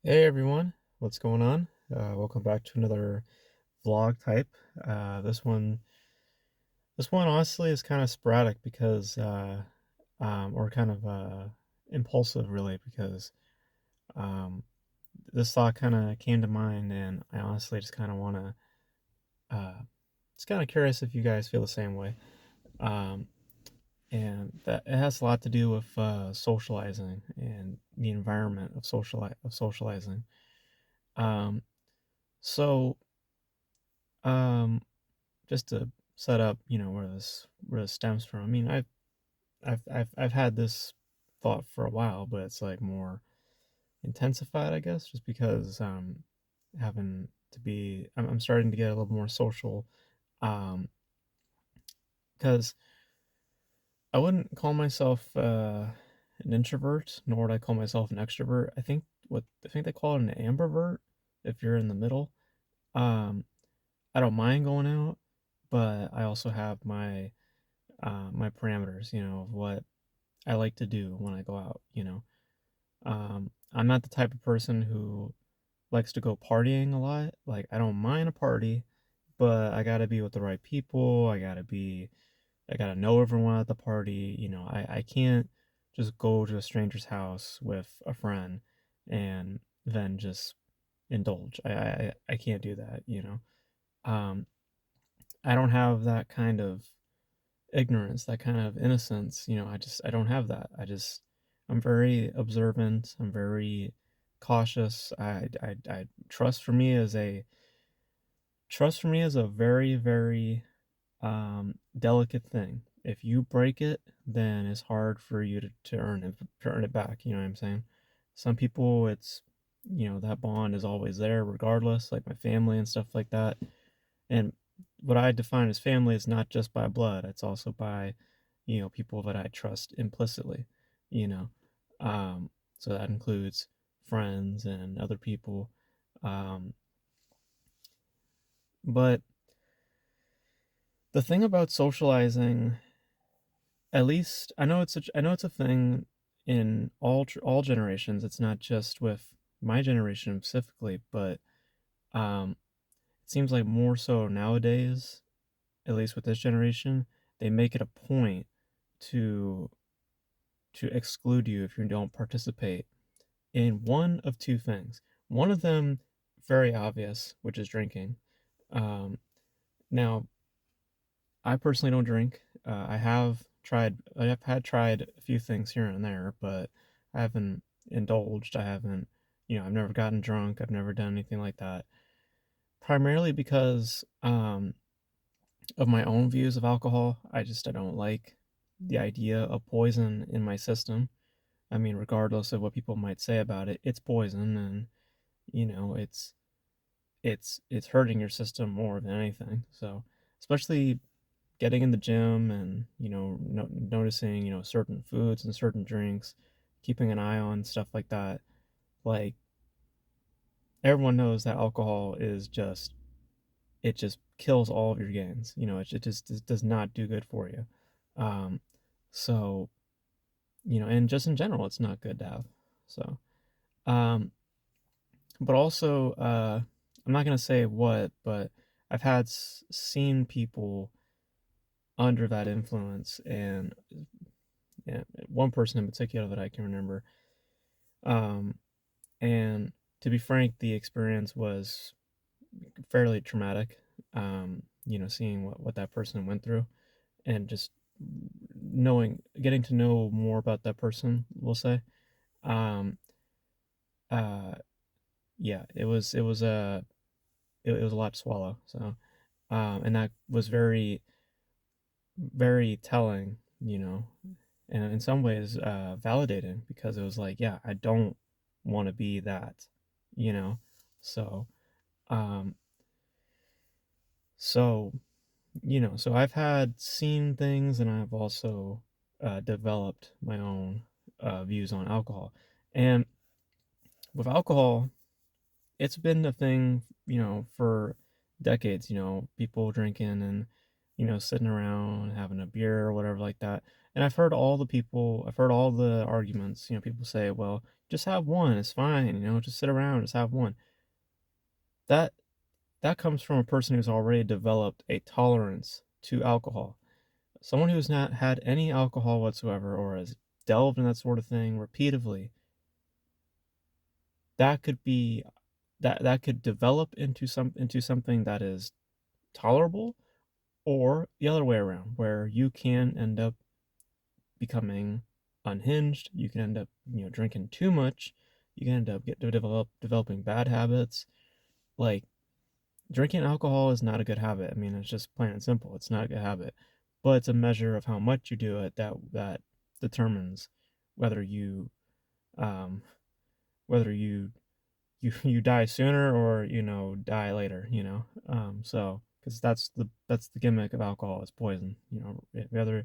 Hey everyone, what's going on? Welcome back to another vlog type. This one honestly is kind of sporadic because, or kind of impulsive really, because um, this thought kind of came to mind, and I honestly just kind of want to, just kind of curious if you guys feel the same way. Um, and that it has a lot to do with socializing and the environment of socializing. Um, so. Um, just to set up, where this stems from. I mean, I've had this thought for a while, but it's like more intensified, I guess, just because having to be I'm starting to get a little more social. Um, because I wouldn't call myself an introvert, nor would I call myself an extrovert. I think they call it an ambivert if you're in the middle. Um, I don't mind going out, but I also have my parameters, of what I like to do when I go out. I'm not the type of person who likes to go partying a lot. Like, I don't mind a party, but I gotta be with the right people. I gotta know everyone at the party. I can't just go to a stranger's house with a friend and then just indulge. I can't do that. Um, I don't have that kind of ignorance, that kind of innocence. I don't have that. I'm very observant. I'm very cautious. Trust for me is a very, very delicate thing. If you break it, then it's hard for you to earn it back. You know what I'm saying? Some people, that bond is always there regardless, like my family and stuff like that. And what I define as family is not just by blood, it's also by, people that I trust implicitly, you know. Um, so that includes friends and other people. Um, but the thing about socializing, at least I know it's a thing in all generations. It's not just with my generation specifically, but um, it seems like more so nowadays, at least with this generation, they make it a point to exclude you if you don't participate in one of two things. One of them, very obvious, which is drinking. Um, Now, I personally don't drink. I have had tried a few things here and there, but I haven't indulged. I've never gotten drunk. I've never done anything like that. Primarily because of my own views of alcohol. I don't like the idea of poison in my system. I mean, regardless of what people might say about it, it's poison, and you know, it's hurting your system more than anything. So, especially getting in the gym and noticing certain foods and certain drinks, keeping an eye on stuff like that. Like, everyone knows that alcohol is just it just kills all of your gains. It does not do good for you. Um, so and just in general, it's not good to have. So, um, but also, I'm not gonna say what, but I've seen people under that influence, and one person in particular that I can remember. Um, and to be frank, the experience was fairly traumatic. Seeing what that person went through, and just getting to know more about that person, we'll say. Um, uh, yeah, it was a lot to swallow. So, and that was very, very telling, and in some ways, validating, because it was like, yeah, I don't want to be that, you know. So, um, so so I've had seen things, and I've also developed my own views on alcohol. And with alcohol, it's been a thing, for decades, people drinking and, sitting around having a beer or whatever like that. And I've heard all the arguments, people say, well, just have one, it's fine, just sit around, just have one. That that comes from a person who's already developed a tolerance to alcohol. Someone who's not had any alcohol whatsoever or has delved in that sort of thing repeatedly, that could be that could develop into something that is tolerable, or the other way around, where you can end up becoming unhinged. You can end up, drinking too much. You can end up developing bad habits. Like, drinking alcohol is not a good habit. I mean, it's just plain and simple. It's not a good habit, but it's a measure of how much you do it that determines whether you um whether you die sooner, or die later. So because that's the gimmick of alcohol. It's poison. Whether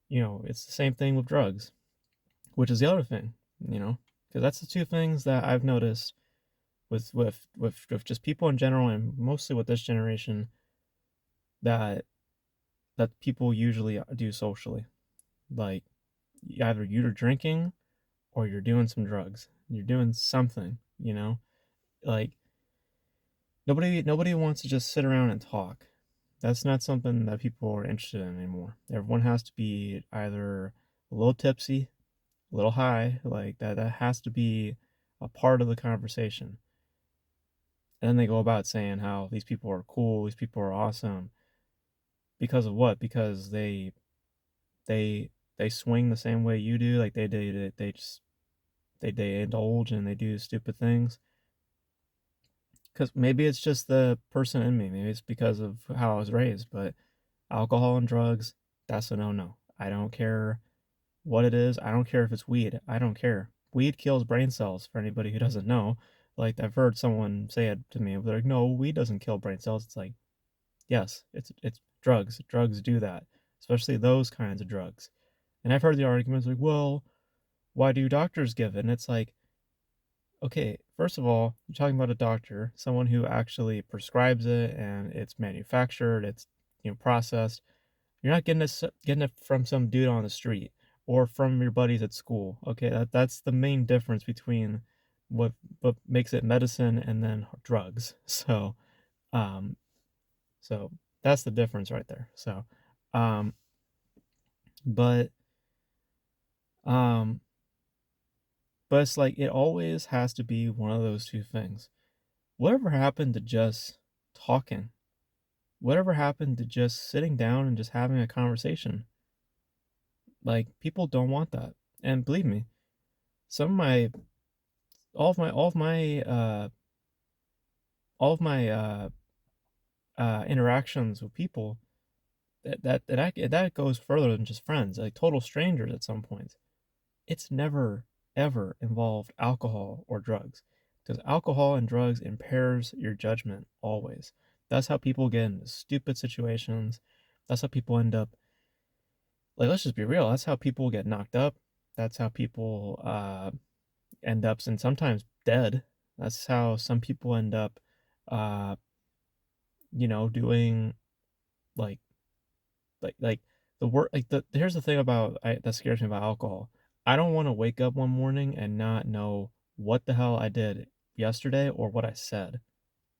it's the same thing with drugs, which is the other thing. You know, because that's the two things that I've noticed with just people in general, and mostly with this generation, that people usually do socially. Like, either you're drinking or you're doing some drugs. You're doing something. Like, nobody wants to just sit around and talk. That's not something that people are interested in anymore. Everyone has to be either a little tipsy, a little high, like that. That has to be a part of the conversation. And then they go about saying how these people are cool, these people are awesome. Because of what? Because they they swing the same way you do. Like, they indulge and they do stupid things. Because maybe it's just the person in me. Maybe it's because of how I was raised. But alcohol and drugs, that's a no-no. I don't care what it is. I don't care if it's weed. I don't care. Weed kills brain cells, for anybody who doesn't know. Like, I've heard someone say it to me. They're like, no, weed doesn't kill brain cells. It's like, yes, it's drugs. Drugs do that, especially those kinds of drugs. And I've heard the arguments like, well, why do doctors give it? And it's like, okay, first of all, you're talking about a doctor, someone who actually prescribes it, and it's manufactured, it's processed. You're not getting it from some dude on the street or from your buddies at school. Okay, that's the main difference between what makes it medicine and then drugs. Um, so that's the difference right there. Um, but um, but it's like, it always has to be one of those two things. Whatever happened to just talking? Whatever happened to just sitting down and just having a conversation? Like, people don't want that. And believe me, some of my all of my all of my interactions with people, that goes further than just friends, like total strangers at some point. It's never ever involved alcohol or drugs, because alcohol and drugs impairs your judgment always. That's how people get into stupid situations. That's how people end up, like, let's just be real, that's how people get knocked up. That's how people end up, and sometimes dead. That's how some people end up uh doing, like like the work, like, here's the thing that scares me about alcohol. I don't want to wake up one morning and not know what the hell I did yesterday or what I said.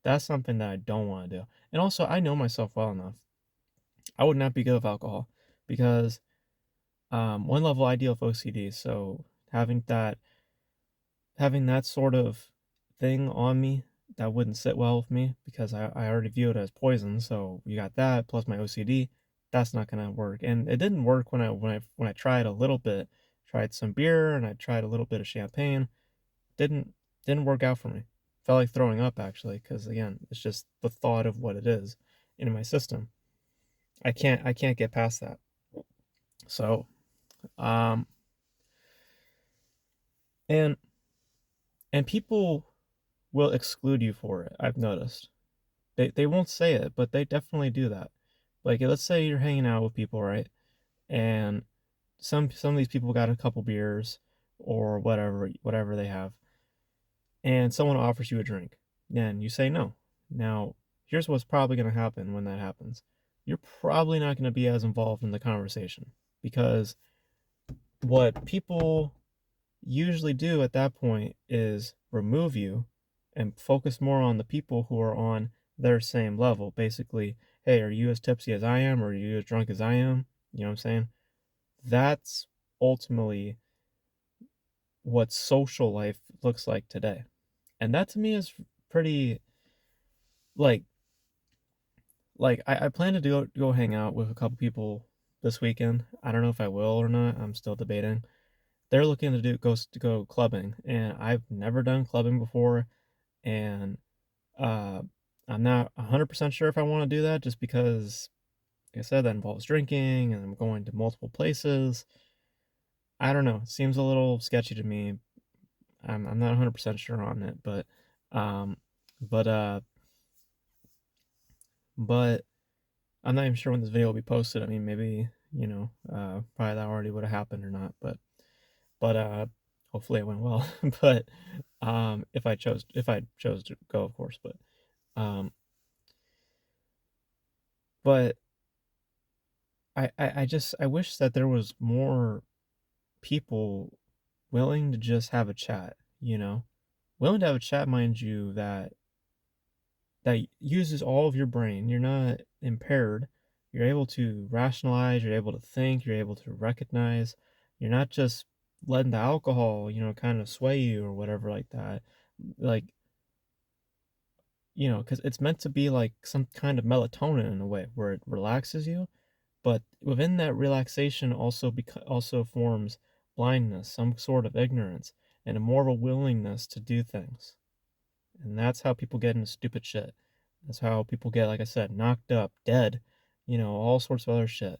That's something that I don't want to do. And also, I know myself well enough. I would not be good with alcohol, because one level, I deal with OCD. So having that sort of thing on me, that wouldn't sit well with me, because I already view it as poison. So you got that plus my OCD, that's not gonna work. And it didn't work when I tried a little bit, tried some beer and I tried a little bit of champagne. Didn't didn't work out for me. Felt like throwing up, actually, because again, it's just the thought of what it is in my system. I can't get past that. So um and and people will exclude you for it. I've noticed. They won't say it, but they definitely do that. Like, let's say you're hanging out with people, right? And some of these people got a couple beers or whatever they have, and someone offers you a drink. Then you say no. Now, here's what's probably going to happen when that happens. You're probably not going to be as involved in the conversation, because what people usually do at that point is remove you and focus more on the people who are on their same level. Basically, hey, are you as tipsy as I am? Or are you as drunk as I am? You know what I'm saying? That's ultimately what social life looks like today. And that to me is pretty like I plan to go hang out with a couple people this weekend. I don't know if I will or not. I'm still debating. They're looking to go clubbing, and I've never done clubbing before, and uh, I'm not 100% sure if I want to do that just because, like I said, that involves drinking and I'm going to multiple places. I don't know. It seems a little sketchy to me. I'm not 100% sure on it, um, but but I'm not even sure when this video will be posted. I mean, maybe, probably that already would have happened or not, but hopefully it went well. But if I chose to go, of course, um but I wish that there was more people willing to just have a chat, willing to have a chat, mind you, that uses all of your brain. You're not impaired. You're able to rationalize, you're able to think, you're able to recognize. You're not just letting the alcohol, kind of sway you or whatever like that. Like, because it's meant to be like some kind of melatonin in a way where it relaxes you, but within that relaxation also forms blindness, some sort of ignorance, and a more of a willingness to do things. And that's how people get into stupid shit. That's how people get, like I said, knocked up, dead, all sorts of other shit.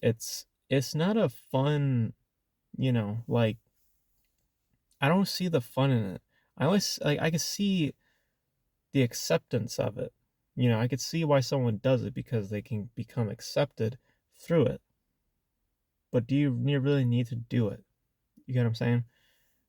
It's not a fun, like I don't see the fun in it. I always like I can see the acceptance of it. I could see why someone does it because they can become accepted through it. But do you really need to do it? You get what I'm saying?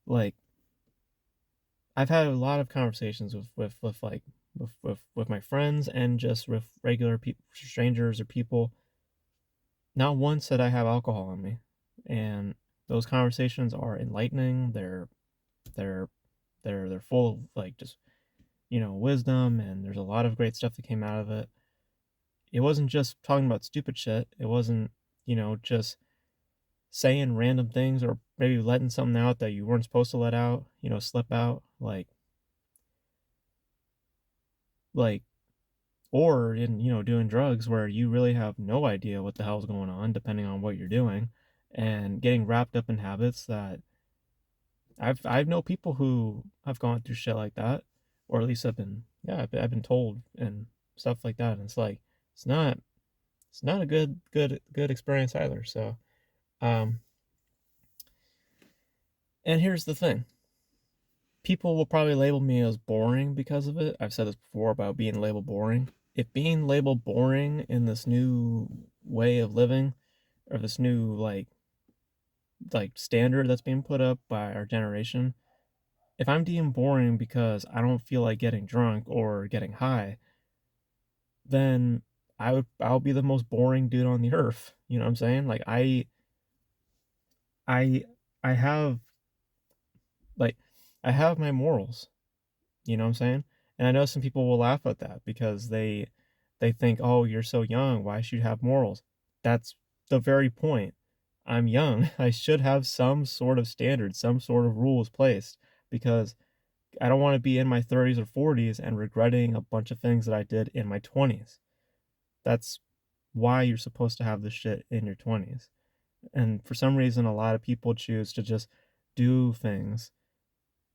Like I've had a lot of conversations with like with my friends and just with regular people, strangers or people. Not once said I have alcohol in me, and those conversations are enlightening. They're they're full of like just wisdom, and there's a lot of great stuff that came out of it. It wasn't just talking about stupid shit. It wasn't just saying random things or maybe letting something out that you weren't supposed to let out. Slip out like or in doing drugs where you really have no idea what the hell's going on depending on what you're doing, and getting wrapped up in habits that I've know people who have gone through shit like that, or at least I've been told and stuff like that, and it's like it's not it's not a good experience either. So um and here's the thing, people will probably label me as boring because of it. I've said this before about being labeled boring. If being labeled boring in this new way of living, or this new like standard that's being put up by our generation, if I'm deemed boring because I don't feel like getting drunk or getting high, then I'll be the most boring dude on the earth. You know what I'm saying? Like I I have like I have my morals. You know what I'm saying? And I know some people will laugh at that because they think, "Oh, you're so young. Why should you have morals?" That's the very point. I'm young. I should have some sort of standard, some sort of rules placed because I don't want to be in my 30s or 40s and regretting a bunch of things that I did in my 20s. That's why you're supposed to have this shit in your 20s. And for some reason, a lot of people choose to just do things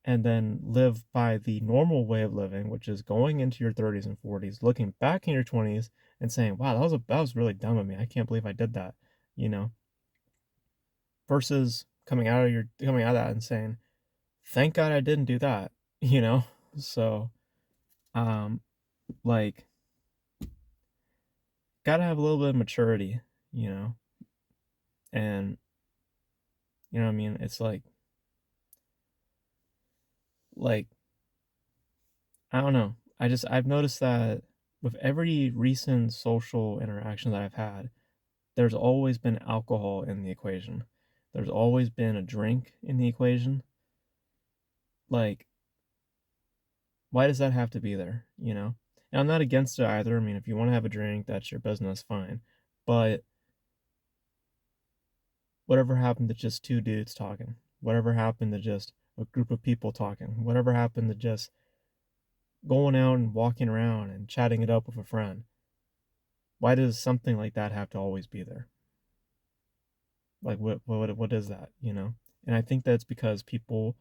and then live by the normal way of living, which is going into your 30s and 40s, looking back in your 20s and saying, "Wow, that was really dumb of me. I can't believe I did that." You know, versus coming out of that and saying, "Thank God I didn't do that." You know? So, um like got to have a little bit of maturity, you know? And you know what I mean? It's like I don't know. I've noticed that with every recent social interaction that I've had, there's always been alcohol in the equation. there's always been a drink in the equation. Like, why does that have to be there, you know? And I'm not against it either. I mean, if you want to have a drink, that's your business, fine. But whatever happened to just two dudes talking? Whatever happened to just a group of people talking? Whatever happened to just going out and walking around and chatting it up with a friend? Why does something like that have to always be there? Like, what is that, you know? And I think that's because people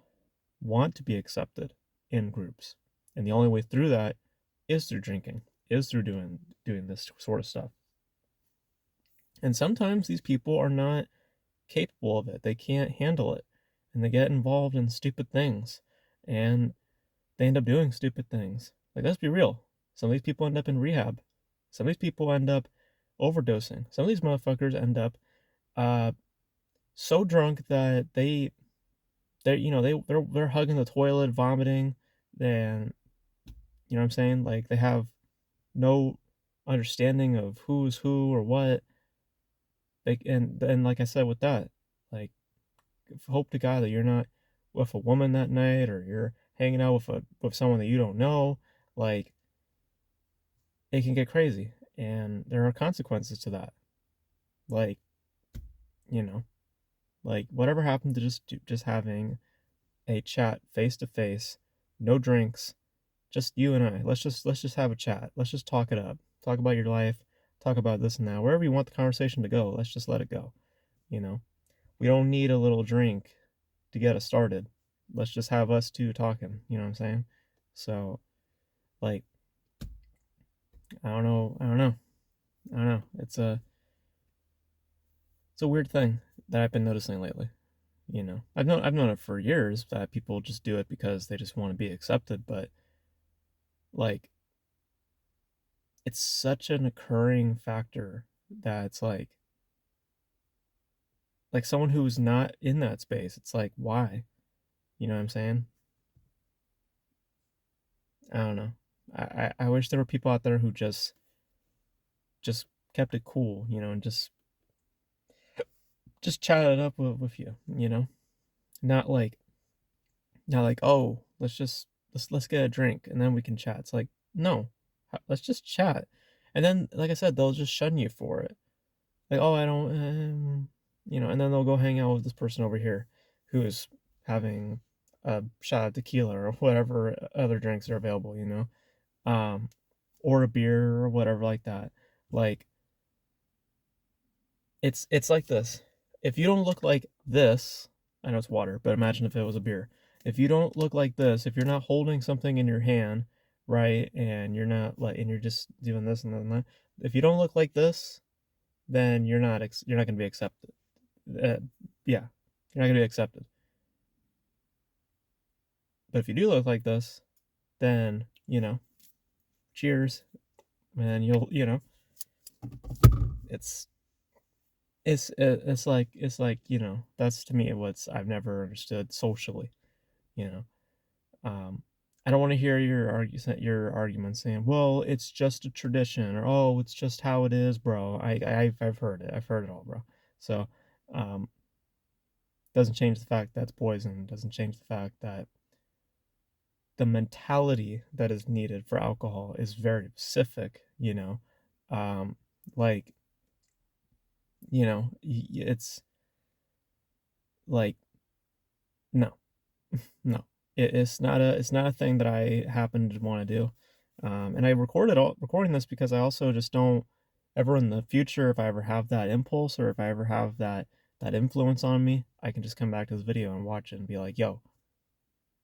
want to be accepted in groups. And the only way through that is through drinking, is through doing this sort of stuff. And sometimes these people are not capable of it. They can't handle it. And they get involved in stupid things. And they end up doing stupid things. Like, let's be real. Some of these people end up in rehab. Some of these people end up overdosing. Some of these motherfuckers end up uh, so drunk that they're they're hugging the toilet, vomiting, and you know what I'm saying? Like they have no understanding of who's who or what. And like I said with that, like hope to God that you're not with a woman that night or you're hanging out with someone that you don't know. Like it can get crazy, and there are consequences to that. Like you know, like whatever happened to just having a chat face to face, no drinks, just you and I. Let's just have a chat. Let's just talk it up. Talk about your life. Talk about this and that. Wherever you want the conversation to go, let's just let it go. You know, we don't need a little drink to get us started. Let's just have us two talking. You know what I'm saying? So, like, I don't know. I don't know. I don't know. It's a weird thing that I've been noticing lately. You know, I've known it for years that people just do it because they just want to be accepted. But like, it's such an occurring factor that it's like someone who's not in that space, it's like why, you know what I'm saying? I don't know. I wish there were people out there who just kept it cool, you know, and just chatted up with you, you know, not like not like, oh, let's get a drink and then we can chat. It's like, no, let's just chat. And then like I said, they'll just shun you for it. Like, oh, I don't, you know, and then they'll go hang out with this person over here who is having a shot of tequila or whatever other drinks are available, you know, um, or a beer or whatever like that. Like, it's like this. If you don't look like this, I know it's water, but imagine if it was a beer. If you don't look like this, if you're not holding something in your hand, right, and you're not like, and you're just doing this and then that, if you don't look like this, then you're not going to be accepted. uh, yeah, you're not gonna be accepted. But if you do look like this, then cheers, and it's it's like that's to me what's I've never understood socially. You know, I don't want to hear your argument saying, well, it's just a tradition, or oh, it's just how it is, bro. I've heard it. I've heard it all, bro. So, um, doesn't change the fact that's poison. Doesn't change the fact that the mentality that is needed for alcohol is very specific, um like it's like no, no, it's not a thing that I happen to want to do. And I recording this because I also just don't ever in the future, if I ever have that impulse or if I ever have that influence on me, I can just come back to this video and watch it and be like, yo,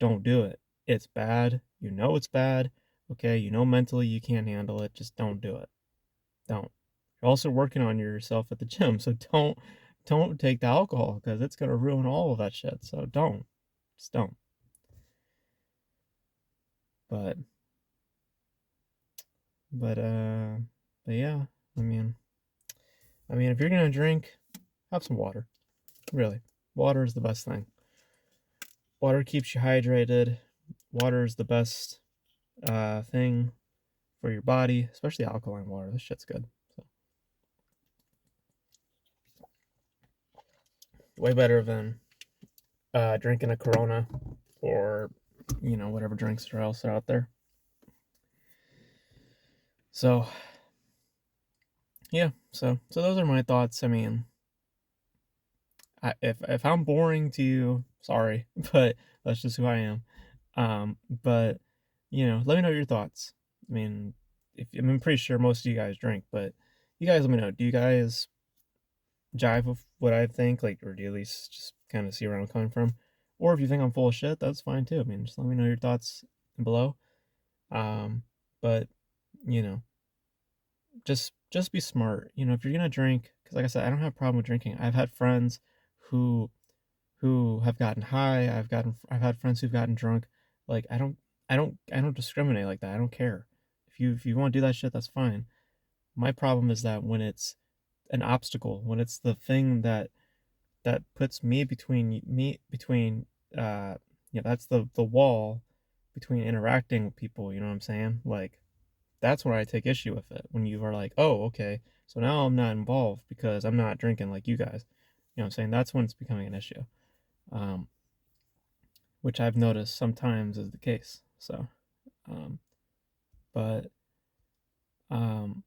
don't do it. It's bad. You know it's bad. Okay, you know mentally you can't handle it. Just don't do it. Don't. You're also working on yourself at the gym, so don't take the alcohol because it's gonna ruin all of that shit. So don't. Just don't. But but uh but yeah, I mean if you're gonna drink, have some water. Really. Water is the best thing. Water keeps you hydrated. Water is the best thing for your body, especially alkaline water. This shit's good. So Way better than drinking a Corona or whatever drinks are else are out there. So yeah, so those are my thoughts. I mean, if I'm boring to you, sorry, but that's just who I am. But let me know your thoughts. I mean, if I'm pretty sure most of you guys drink, but you guys let me know. Do you guys jive with what I think, like, or do you at least just kind of see where I'm coming from? Or if you think I'm full of shit, that's fine too. I mean, just let me know your thoughts below. Um, but you know, just be smart. If you're gonna drink, because like I said, I don't have a problem with drinking. I've had friends who have gotten high. I've had friends who've gotten drunk. Like I don't discriminate like that. I don't care. If you want to do that shit, that's fine. My problem is that when it's an obstacle, when it's the thing that puts me between uh that's the wall between interacting with people, you know what I'm saying? Like that's where I take issue with it. When you are like, "Oh, okay. So now I'm not involved because I'm not drinking like you guys." You know what I'm saying? That's when it's becoming an issue. Um which I've noticed sometimes is the case. So, um but um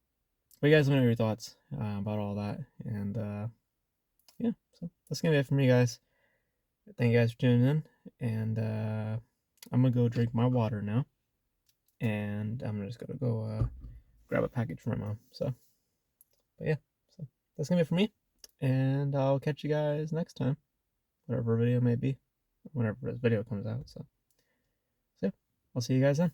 but you guys let me know your thoughts about all that. And yeah, so that's gonna be it for me, guys. Thank you guys for tuning in. And I'm gonna go drink my water now. And I'm just gonna go grab a package for my mom. So, but yeah, so that's gonna be it for me. And I'll catch you guys next time, whatever video may be, whenever this video comes out. So yeah, I'll see you guys then.